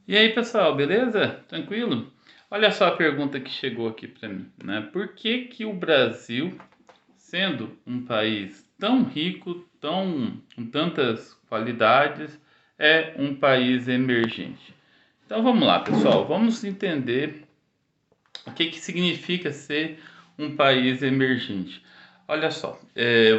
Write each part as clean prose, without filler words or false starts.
E aí, pessoal, beleza? Tranquilo? Olha só a pergunta que chegou aqui para mim, né? Por que que o Brasil, sendo um país tão rico, com tantas qualidades, é um país emergente? Então vamos lá, pessoal, vamos entender o que que significa ser um país emergente. Olha só,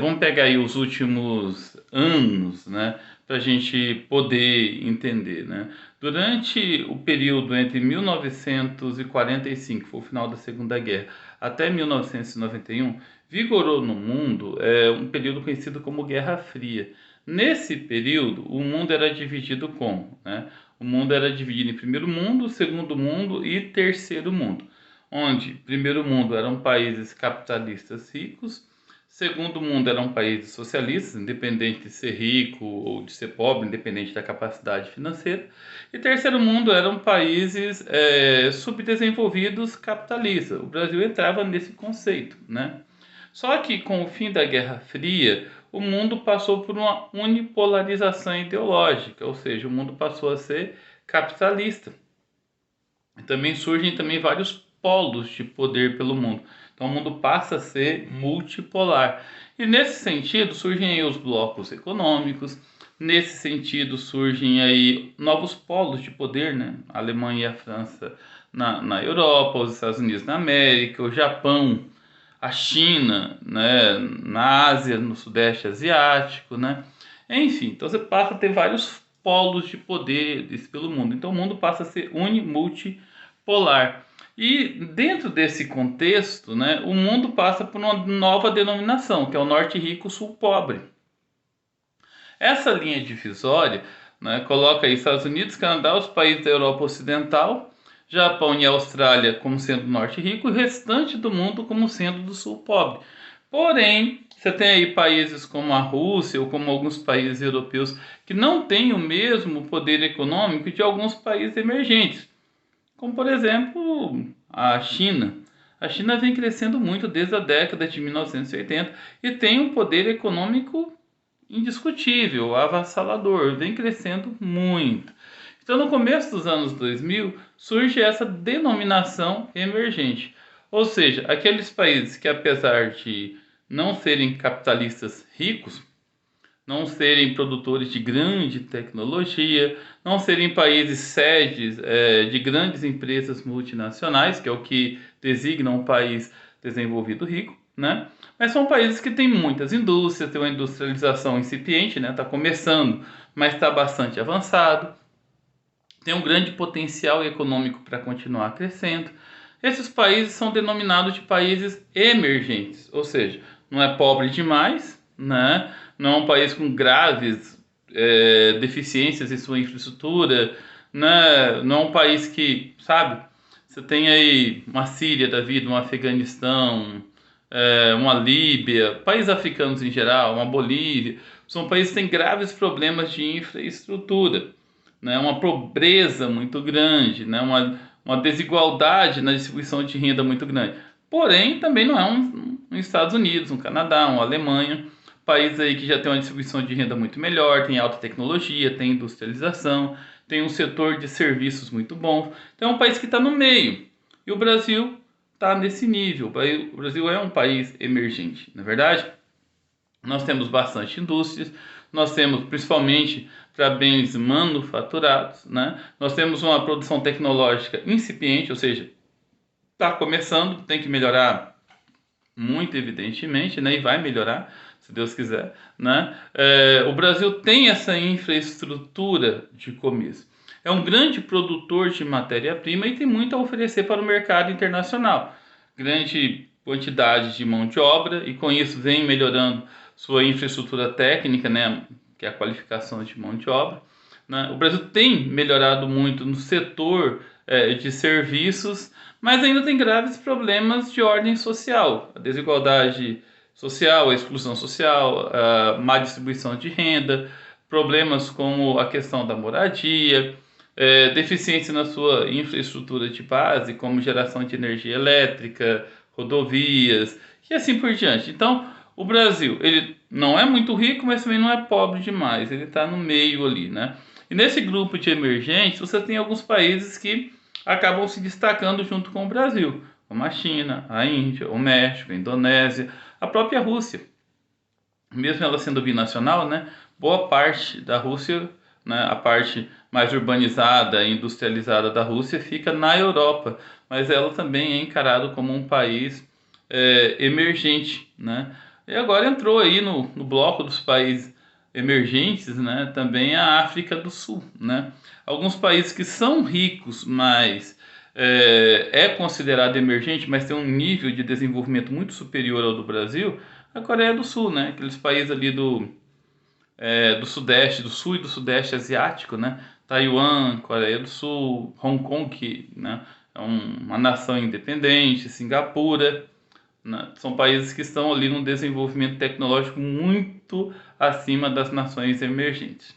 vamos pegar aí os últimos anos, né, para a gente poder entender, né? Durante o período entre 1945, foi o final da Segunda Guerra, até 1991, vigorou no mundo um período conhecido como Guerra Fria. Nesse período, o mundo era dividido como, né? O mundo era dividido em primeiro mundo, segundo mundo e terceiro mundo, onde primeiro mundo eram países capitalistas ricos, segundo mundo eram países socialistas, independente de ser rico ou de ser pobre, independente da capacidade financeira, e terceiro mundo eram países subdesenvolvidos capitalistas. O Brasil entrava nesse conceito, né? Só que com o fim da Guerra Fria, o mundo passou por uma unipolarização ideológica, ou seja, o mundo passou a ser capitalista. Também surgem vários polos de poder pelo mundo. Então o mundo passa a ser multipolar. E nesse sentido surgem aí os blocos econômicos, nesse sentido surgem aí novos polos de poder, né? A Alemanha e a França na Europa, os Estados Unidos na América, o Japão, a China, né? Na Ásia, no Sudeste Asiático, né? Enfim, então você passa a ter vários polos de poderes pelo mundo. Então o mundo passa a ser multipolar. E dentro desse contexto, né, o mundo passa por uma nova denominação, que é o Norte Rico, Sul Pobre. Essa linha divisória, né, coloca aí Estados Unidos, Canadá, os países da Europa Ocidental, Japão e Austrália como sendo do Norte Rico e o restante do mundo como sendo do Sul Pobre. Porém, você tem aí países como a Rússia ou como alguns países europeus que não têm o mesmo poder econômico de alguns países emergentes, como por exemplo a China. A China vem crescendo muito desde a década de 1980 e tem um poder econômico indiscutível, avassalador, vem crescendo muito. Então, no começo dos anos 2000, surge essa denominação emergente. Ou seja, aqueles países que, apesar de não serem capitalistas ricos, não serem produtores de grande tecnologia, não serem países sedes de grandes empresas multinacionais, que é o que designa um país desenvolvido rico, né? Mas são países que têm muitas indústrias, têm uma industrialização incipiente, né? Está começando, mas está bastante avançado, tem um grande potencial econômico para continuar crescendo. Esses países são denominados de países emergentes, ou seja, não é pobre demais, né? Não é um país com graves deficiências em sua infraestrutura, né? Não é um país que, sabe, você tem aí uma Síria da vida, um Afeganistão, uma Líbia, países africanos em geral, uma Bolívia, são países que têm graves problemas de infraestrutura, né, uma pobreza muito grande, né, uma desigualdade na distribuição de renda muito grande. Porém, também não é um Estados Unidos, um Canadá, uma Alemanha, país aí que já tem uma distribuição de renda muito melhor, tem alta tecnologia, tem industrialização, tem um setor de serviços muito bom. Então é um país que está no meio. E o Brasil está nesse nível. O Brasil é um país emergente, não é verdade? Nós temos bastante indústrias, nós temos principalmente para bens manufaturados, né? Nós temos uma produção tecnológica incipiente, ou seja, está começando, tem que melhorar muito evidentemente, né? E vai melhorar, se Deus quiser, né? O Brasil tem essa infraestrutura de começo. É um grande produtor de matéria-prima e tem muito a oferecer para o mercado internacional. Grande quantidade de mão de obra e com isso vem melhorando sua infraestrutura técnica, né, que é a qualificação de mão de obra, né? O Brasil tem melhorado muito no setor de serviços, mas ainda tem graves problemas de ordem social, a desigualdade social, a exclusão social, a má distribuição de renda, problemas como a questão da moradia, deficiência na sua infraestrutura de base, como geração de energia elétrica, rodovias e assim por diante. Então, o Brasil, ele não é muito rico, mas também não é pobre demais, ele está no meio ali, né? E nesse grupo de emergentes, você tem alguns países que acabam se destacando junto com o Brasil, como a China, a Índia, o México, a Indonésia, a própria Rússia. Mesmo ela sendo binacional, né, boa parte da Rússia, né, a parte mais urbanizada e industrializada da Rússia fica na Europa, mas ela também é encarada como um país emergente, né? E agora entrou aí no bloco dos países emergentes, né, também a África do Sul, né? Alguns países que são ricos, mas é considerado emergente, mas tem um nível de desenvolvimento muito superior ao do Brasil, a Coreia do Sul, né? Aqueles países ali do Sudeste, do Sul e do Sudeste Asiático, né? Taiwan, Coreia do Sul, Hong Kong, que, né, é uma nação independente, Singapura, né? São países que estão ali num desenvolvimento tecnológico muito acima das nações emergentes.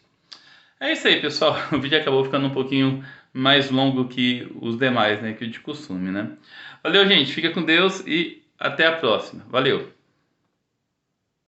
É isso aí, pessoal. O vídeo acabou ficando um pouquinho mais longo que os demais, né? Que de costume, né? Valeu, gente. Fica com Deus e até a próxima. Valeu!